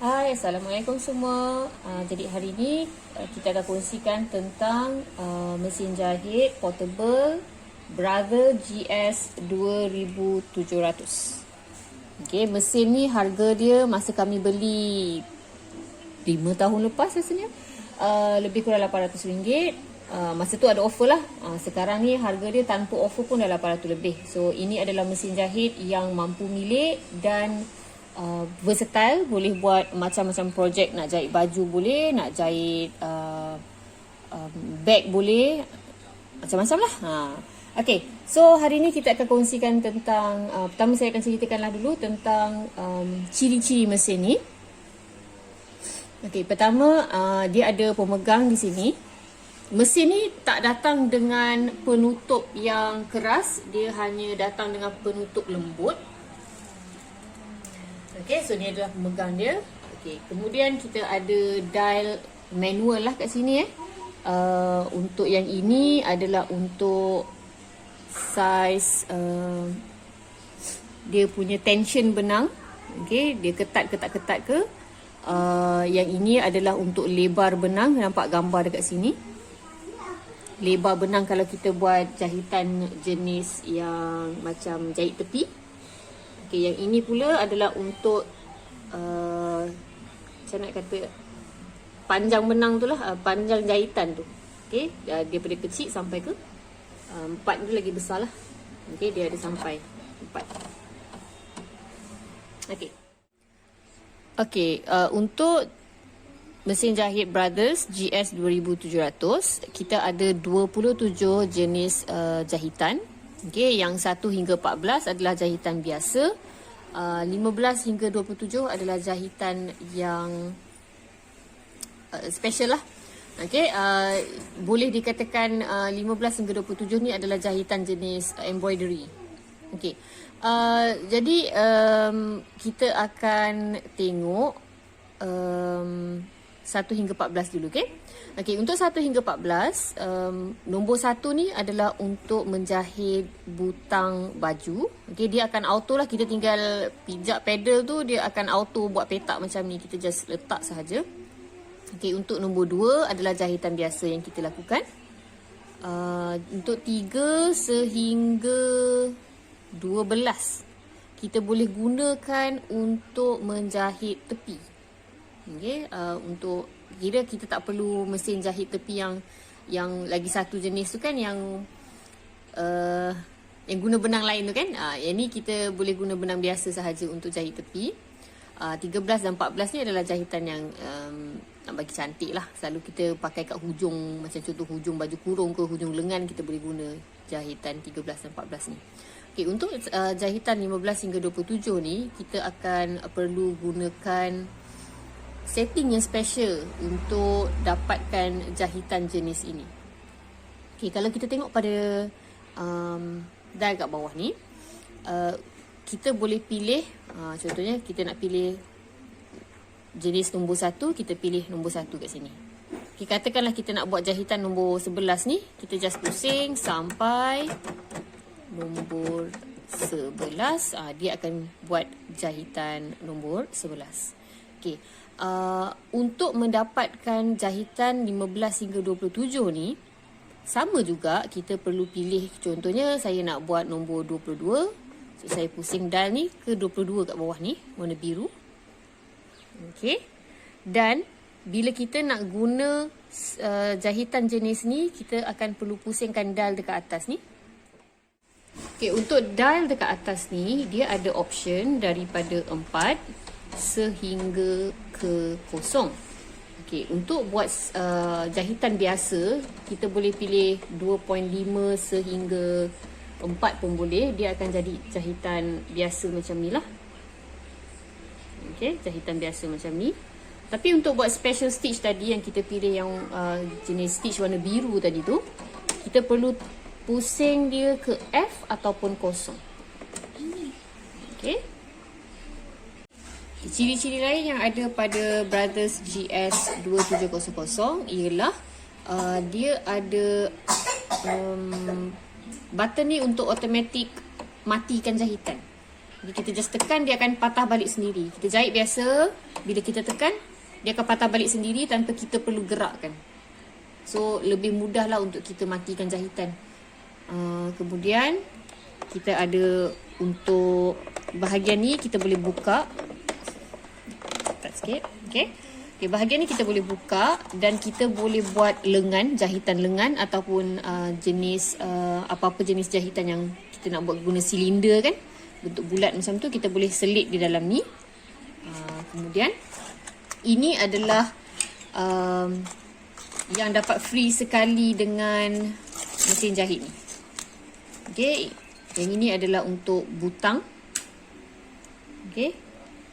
Hai, Assalamualaikum semua. Jadi hari ini kita akan kongsikan tentang mesin jahit portable Brother GS 2700. Okay, mesin ni harga dia masa kami beli 5 tahun lepas rasanya, lebih kurang RM800. Masa tu ada offer lah. Sekarang ni harga dia tanpa offer pun dah RM800 lebih. So ini adalah mesin jahit yang mampu milik dan versatile, boleh buat macam-macam projek. Nak jahit baju boleh, nak jahit bag boleh, macam-macam lah. Okay, so hari ni kita akan kongsikan tentang pertama saya akan ceritakanlah dulu tentang ciri-ciri mesin ni. Okay, pertama dia ada pemegang di sini. Mesin ni tak datang dengan penutup yang keras, dia hanya datang dengan penutup lembut. Okay, so ni adalah pemegang dia. Okay, kemudian kita ada dial manual lah kat sini. Untuk yang ini adalah untuk saiz dia punya tension benang. Okay, dia ketat ke. Yang ini adalah untuk lebar benang. Nampak gambar dekat sini. Lebar benang kalau kita buat jahitan jenis yang macam jahit tepi. Okay, yang ini pula adalah untuk macam nak kata panjang benang tu lah, panjang jahitan tu. Okay, daripada kecil sampai ke 4 tu lagi besar lah. Okay, dia ada sampai 4. Okay, untuk mesin jahit Brothers GS 2700, kita ada 27 jenis jahitan. Okay, yang 1 hingga 14 adalah jahitan biasa. 15 hingga 27 adalah jahitan yang special lah. Okay, boleh dikatakan 15 hingga 27 ni adalah jahitan jenis embroidery. Okay, jadi kita akan tengok 1 hingga 14 dulu, okay? Okay, untuk 1 hingga 14, nombor 1 ni adalah untuk menjahit butang baju. Okay, dia akan auto lah, kita tinggal pijak pedal tu, dia akan auto buat petak macam ni, kita just letak sahaja. Okay, untuk nombor 2 adalah jahitan biasa yang kita lakukan. Untuk 3 sehingga 12, kita boleh gunakan untuk menjahit tepi. Okay, untuk kira kita tak perlu mesin jahit tepi yang lagi satu jenis tu kan, yang guna benang lain tu kan. Yang ni kita boleh guna benang biasa sahaja untuk jahit tepi. 13 dan 14 ni adalah jahitan yang nak bagi cantik lah. Selalu kita pakai kat hujung, macam contoh hujung baju kurung ke hujung lengan, kita boleh guna jahitan 13 dan 14 ni. Okay, untuk jahitan 15 hingga 27 ni, kita akan perlu gunakan setting yang special untuk dapatkan jahitan jenis ini. Okay, kalau kita tengok pada dial kat bawah ni, kita boleh pilih, contohnya kita nak pilih jenis nombor 1, kita pilih nombor 1 kat sini. Okay, katakanlah kita nak buat jahitan nombor 11 ni, kita just pusing sampai nombor 11, dia akan buat jahitan nombor 11. Okay, untuk mendapatkan jahitan 15 hingga 27 ni, sama juga kita perlu pilih. Contohnya saya nak buat nombor 22, so saya pusing dial ni ke 22 kat bawah ni, warna biru. Okay, dan bila kita nak guna jahitan jenis ni, kita akan perlu pusingkan dial dekat atas ni. Okay, untuk dial dekat atas ni, dia ada option daripada 4 sehingga ke 0. Okay, untuk buat jahitan biasa, kita boleh pilih 2.5 sehingga 4 pun boleh. Dia akan jadi jahitan biasa macam ni lah. Okay, jahitan biasa macam ni. Tapi untuk buat special stitch tadi, yang kita pilih yang jenis stitch warna biru tadi tu, kita perlu pusing dia ke F ataupun 0. Okay, ciri-ciri lain yang ada pada Brothers GS 2700 ialah dia ada button ni untuk automatic matikan jahitan. Jadi kita just tekan, dia akan patah balik sendiri. Kita jahit biasa, bila kita tekan, dia akan patah balik sendiri tanpa kita perlu gerakkan. So, lebih mudah lah untuk kita matikan jahitan. Kemudian, kita ada untuk bahagian ni, kita boleh buka. Cepat sikit. Okay. Bahagian ni kita boleh buka dan kita boleh buat lengan, jahitan lengan ataupun jenis apa-apa jenis jahitan yang kita nak buat guna silinder kan. Bentuk bulat macam tu, kita boleh selit di dalam ni. Kemudian, ini adalah yang dapat free sekali dengan mesin jahit ni. Okay, yang ini adalah untuk butang. Okay,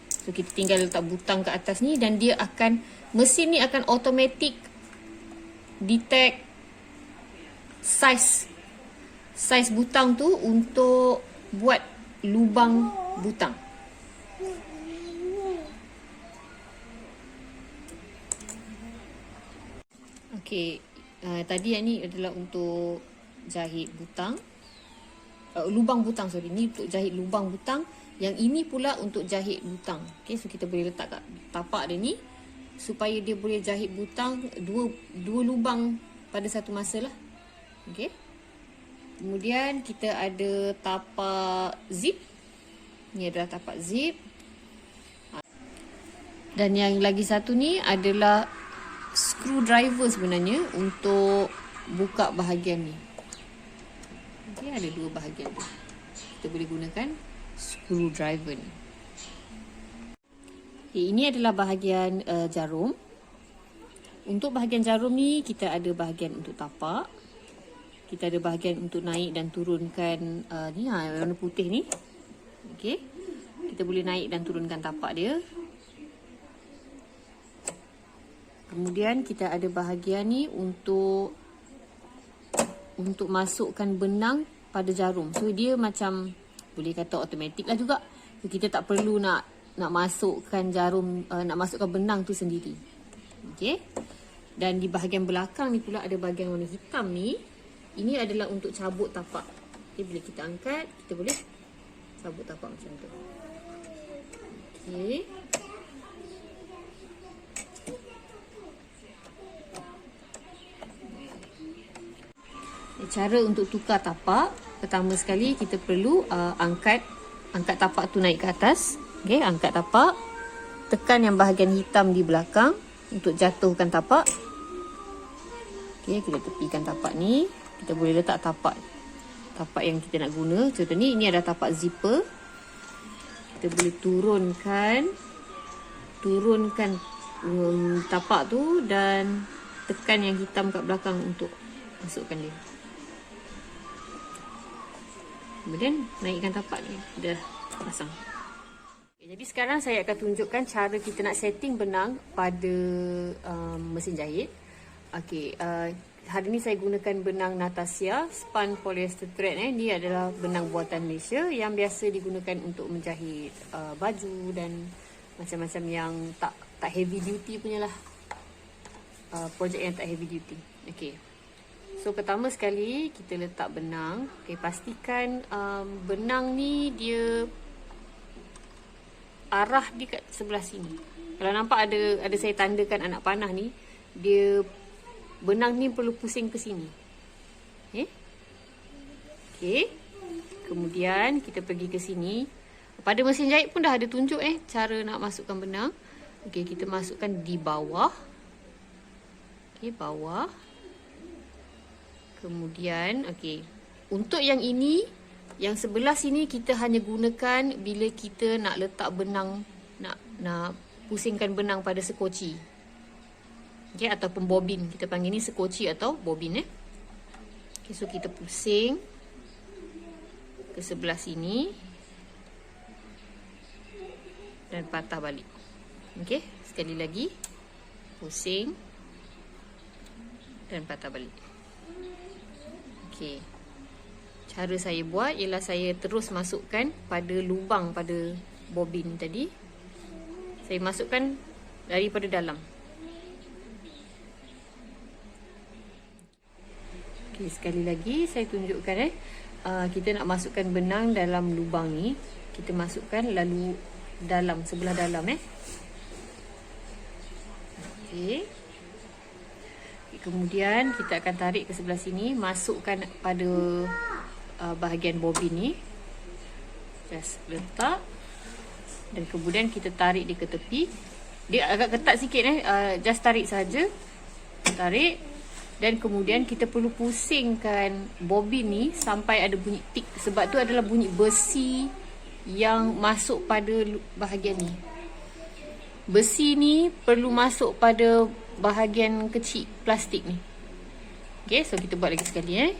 so kita tinggal letak butang ke atas ni dan dia akan, mesin ni akan automatic detect size butang tu untuk buat lubang butang. Okey, tadi yang ni adalah untuk jahit butang. Lubang butang, sorry. Ni untuk jahit lubang butang. Yang ini pula untuk jahit butang. Okey, so kita boleh letak kat tapak dia ni supaya dia boleh jahit butang dua lubang pada satu masa lah. Okey. Kemudian kita ada tapak zip. Ni adalah tapak zip. Dan yang lagi satu ni adalah screwdriver sebenarnya untuk buka bahagian ni. Okey, ada dua bahagian tu. Kita boleh gunakan screwdriver ni. Okay, ini adalah bahagian jarum. Untuk bahagian jarum ni kita ada bahagian untuk tapak. Kita ada bahagian untuk naik dan turunkan ni warna putih ni. Okey. Kita boleh naik dan turunkan tapak dia. Kemudian kita ada bahagian ni untuk masukkan benang pada jarum. So dia macam boleh kata automatik lah juga. So, kita tak perlu nak masukkan jarum, nak masukkan benang tu sendiri. Okey. Dan di bahagian belakang ni pula ada bahagian warna hitam ni. Ini adalah untuk cabut tapak. Okay, bila kita angkat, kita boleh cabut tapak macam tu. Okey. Cara untuk tukar tapak, pertama sekali kita perlu angkat tapak tu naik ke atas. Okey, angkat tapak. Tekan yang bahagian hitam di belakang untuk jatuhkan tapak. Okey, kita tepikan tapak ni. Kita boleh letak tapak yang kita nak guna. Contoh ni, ini adalah tapak zipper. Kita boleh turunkan tapak tu dan tekan yang hitam kat belakang untuk masukkan dia. Kemudian naikkan tapak ni, dah pasang. Okay, jadi sekarang saya akan tunjukkan cara kita nak setting benang pada mesin jahit. Okey, hari ni saya gunakan benang Natasha spun polyester thread. Ini adalah benang buatan Malaysia yang biasa digunakan untuk menjahit baju dan macam-macam yang tak heavy duty punya lah. Projek yang tak heavy duty. Okey. So pertama sekali kita letak benang. Okay, pastikan benang ni dia arah dia kat sebelah sini. Kalau nampak ada saya tandakan anak panah ni, dia benang ni perlu pusing ke sini. Okay. Kemudian kita pergi ke sini. Pada mesin jahit pun dah ada tunjuk cara nak masukkan benang. Okay, kita masukkan di bawah. Okay, bawah. Kemudian, okey. Untuk yang ini, yang sebelah sini kita hanya gunakan bila kita nak letak benang, nak pusingkan benang pada sekoci. Okey, ataupun bobin. Kita panggil ni sekoci atau bobin Okey, so kita pusing ke sebelah sini dan patah balik. Okey, sekali lagi. Pusing dan patah balik. Okey. Cara saya buat ialah saya terus masukkan pada lubang pada bobin tadi. Saya masukkan daripada dalam. Okey, sekali lagi saya tunjukkan kita nak masukkan benang dalam lubang ni. kita masukkan lalu dalam, sebelah dalam Okey. Kemudian kita akan tarik ke sebelah sini, masukkan pada bahagian bobin ni. Just letak dan kemudian kita tarik dia ke tepi. Dia agak ketat sikit just tarik saja. Tarik dan kemudian kita perlu pusingkan bobin ni sampai ada bunyi tik, sebab tu adalah bunyi besi yang masuk pada bahagian ni. Besi ni perlu masuk pada bahagian kecil plastik ni. Okey, so kita buat lagi sekali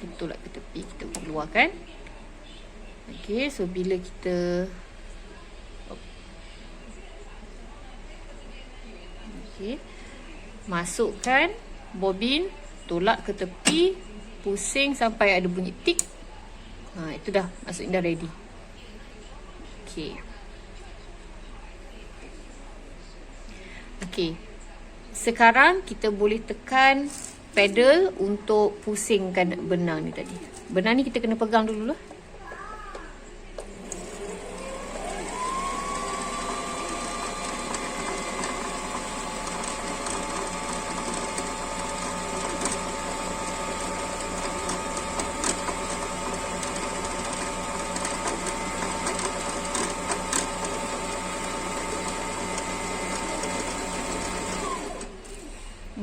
Kita tolak ke tepi, kita keluarkan. Okey, so bila kita masukkan bobin, tolak ke tepi, pusing sampai ada bunyi tik. Itu dah, maksudnya dah ready. Okey. Okey. Sekarang kita boleh tekan pedal untuk pusingkan benang ni tadi. Benang ni kita kena pegang dulu lah.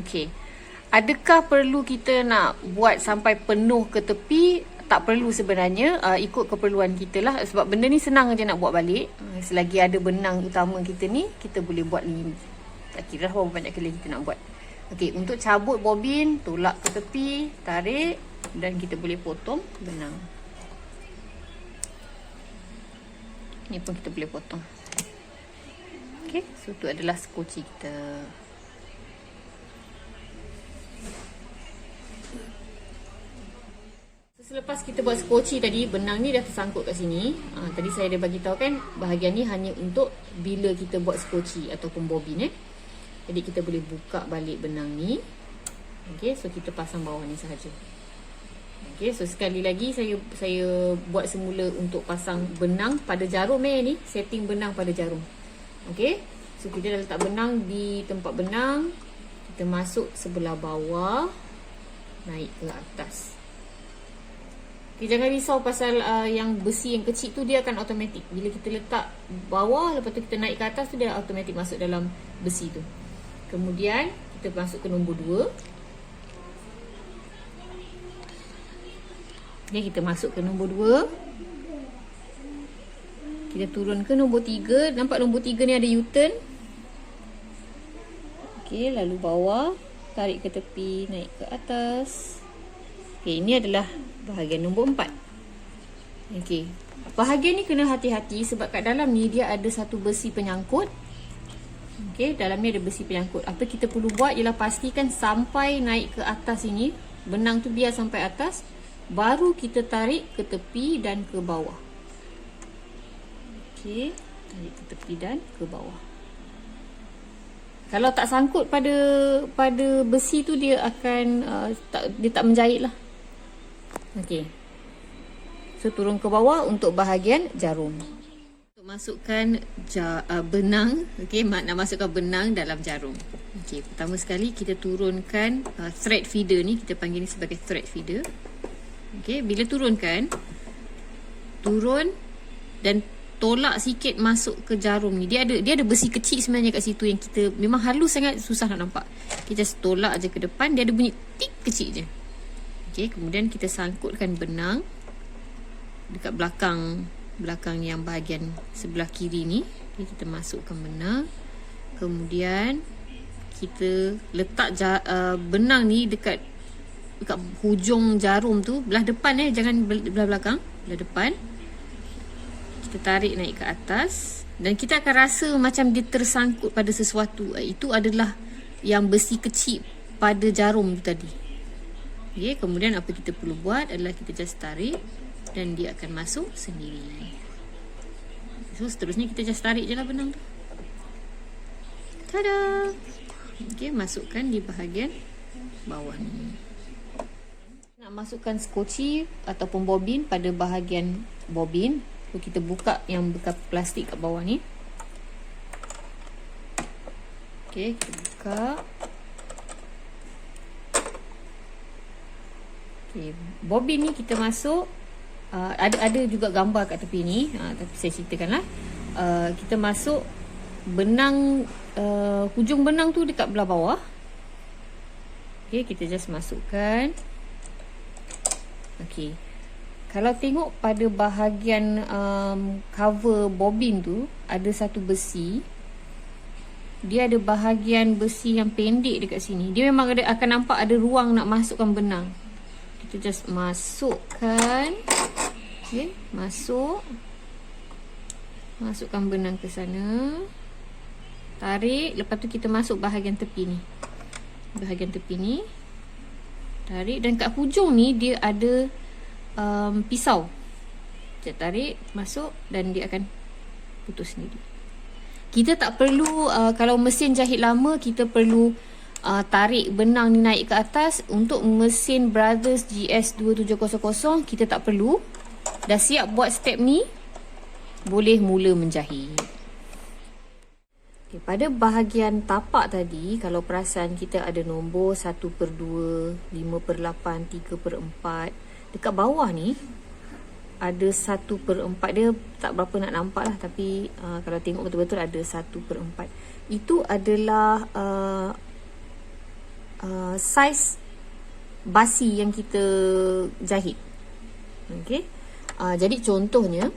Okey. Adakah perlu kita nak buat sampai penuh ke tepi? Tak perlu sebenarnya, ikut keperluan kita lah. Sebab benda ni senang aja nak buat balik. Selagi ada benang utama kita ni, kita boleh buat ni. Tak kira berapa banyak kali kita nak buat. Okey, untuk cabut bobin, tolak ke tepi, tarik dan kita boleh potong benang. Ni pun kita boleh potong. Okey, so tu adalah skoci kita. Selepas kita buat skoci tadi, benang ni dah tersangkut kat sini. Tadi saya dah bagi tahu kan, bahagian ni hanya untuk bila kita buat skoci ataupun bobin Jadi kita boleh buka balik benang ni. Okey, so kita pasang bawah ni sahaja. Okey, so sekali lagi saya buat semula untuk pasang benang pada jarum ni, setting benang pada jarum. Okey, so kita dah letak benang di tempat benang. Kita masuk sebelah bawah, naik ke atas. Okay, jangan risau pasal yang besi yang kecil tu, dia akan automatik. Bila kita letak bawah, lepas tu kita naik ke atas tu, dia automatik masuk dalam besi tu. Kemudian kita masuk ke nombor 2. Okay, kita masuk ke nombor 2. Kita turun ke nombor 3. Nampak nombor 3 ni ada U-turn. Okay, lalu bawah, tarik ke tepi, naik ke atas. Okay, ini adalah bahagian nombor 4. Okey. Bahagian ni kena hati-hati sebab kat dalam ni dia ada satu besi penyangkut. Okey, dalam ni ada besi penyangkut. Apa kita perlu buat ialah pastikan sampai naik ke atas ini, benang tu biar sampai atas, baru kita tarik ke tepi dan ke bawah. Okey, tarik ke tepi dan ke bawah. Kalau tak sangkut pada besi tu, dia akan dia tak menjahit lah. Okey. So turun ke bawah untuk bahagian jarum. Untuk masukkan benang, okey, nak masukkan benang dalam jarum. Okey, pertama sekali kita turunkan thread feeder ni, kita panggil ni sebagai thread feeder. Okey, bila turunkan, turun dan tolak sikit masuk ke jarum ni. Dia ada besi kecil sebenarnya kat situ yang kita memang halus sangat, susah nak nampak. Kita just tolak aje ke depan, dia ada bunyi tik kecil je. Okey, kemudian kita sangkutkan benang dekat belakang yang bahagian sebelah kiri ni. Okay, kita masukkan benang. Kemudian kita letak benang ni dekat hujung jarum tu, belah depan jangan belah belakang, belah depan. Kita tarik naik ke atas dan kita akan rasa macam dia tersangkut pada sesuatu. Itu adalah yang besi kecil pada jarum tu tadi. Okay, kemudian apa kita perlu buat adalah kita just tarik dan dia akan masuk sendiri. So seterusnya kita just tarik je lah benang tu. Tada! Okay, masukkan di bahagian bawah ni. Nak masukkan skoci ataupun bobin pada bahagian bobin, So kita buka yang bekas plastik kat bawah ni. Okey, kita buka. Okey, bobin ni kita masuk. Ada juga gambar kat tepi ni, tapi saya ceritakanlah. Kita masuk benang, hujung benang tu dekat belah bawah. Okey, kita just masukkan. Okey, kalau tengok pada bahagian cover bobin tu, ada satu besi. Dia ada bahagian besi yang pendek dekat sini. Dia memang akan nampak ada ruang nak masukkan benang. Kita just masukkan. Okay, masukkan benang ke sana. Tarik. Lepas tu kita masuk bahagian tepi ni. Tarik. Dan kat hujung ni dia ada pisau. Kita tarik, masuk, dan dia akan putus sendiri. Kita tak perlu, kalau mesin jahit lama, kita perlu tarik benang ni naik ke atas. Untuk mesin Brothers GS2700, kita tak perlu. Dah siap buat step ni, boleh mula menjahit. Okay, pada bahagian tapak tadi, kalau perasan kita ada nombor 1/2, 5/8, 3/4. Dekat bawah ni ada 1/4. Dia tak berapa nak nampak lah, tapi kalau tengok betul-betul ada 1/4. Itu adalah saiz basi yang kita jahit. Okey. Jadi contohnya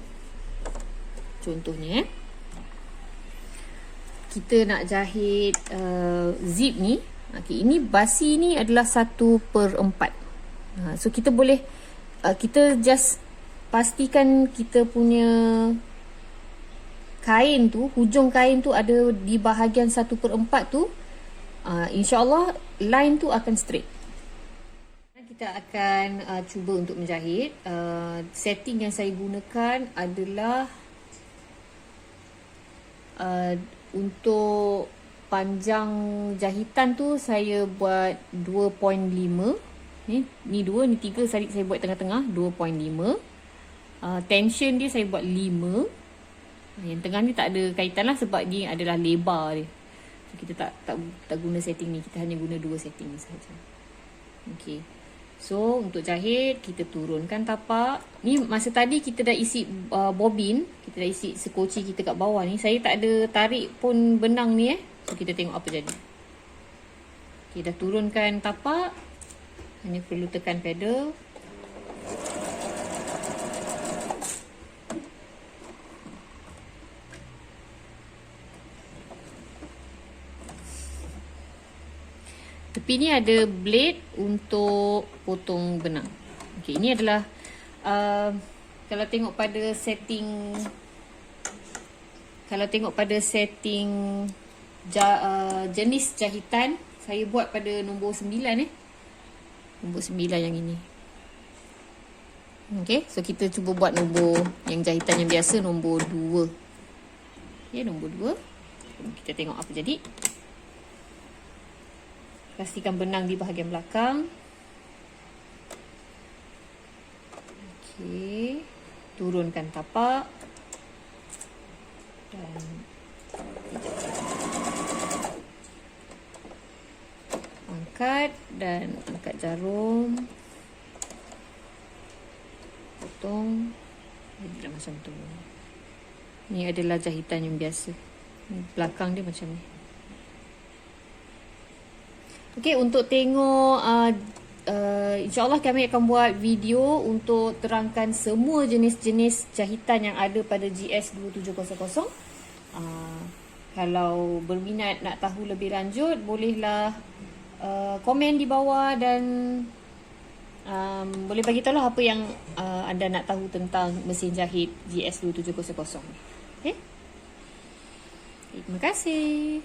kita nak jahit zip ni. Okay, ini basi ni adalah 1/4. So kita boleh, kita just pastikan kita punya kain tu, hujung kain tu ada di bahagian 1/4 tu. InsyaAllah line tu akan straight. Kita akan cuba untuk menjahit. Setting yang saya gunakan adalah untuk panjang jahitan tu saya buat 2.5. Ni 2, ni 3, saya buat tengah-tengah 2.5. Tension dia saya buat 5. Yang tengah ni tak ada kaitan lah sebab ni adalah lebar dia. So, kita tak guna setting ni, kita hanya guna 2 setting ni sahaja. Okey. So untuk jahit, kita turunkan tapak. Ni masa tadi kita dah isi bobin, kita dah isi sekoci kita kat bawah ni. Saya tak ada tarik pun benang ni So kita tengok apa jadi. Okay, dah turunkan tapak. Hanya perlu tekan pedal. Tepi ni ada blade untuk potong benang. Okey, ini adalah kalau tengok pada setting jenis jahitan, saya buat pada nombor 9 nombor 9 yang ini. Okey, so kita cuba buat nombor yang jahitan yang biasa, nombor 2. Okey, nombor 2. Kita tengok apa jadi. Pastikan benang di bahagian belakang. Okey, turunkan tapak dan angkat dan angkat jarum, potong. Jadilah macam tu. Ni adalah jahitan yang biasa. Belakang dia macam ni. Okey, untuk tengok insyaAllah kami akan buat video untuk terangkan semua jenis-jenis jahitan yang ada pada GS2700. Kalau berminat nak tahu lebih lanjut, bolehlah komen di bawah dan boleh bagi tahu apa yang anda nak tahu tentang mesin jahit GS2700. Okey. Terima kasih.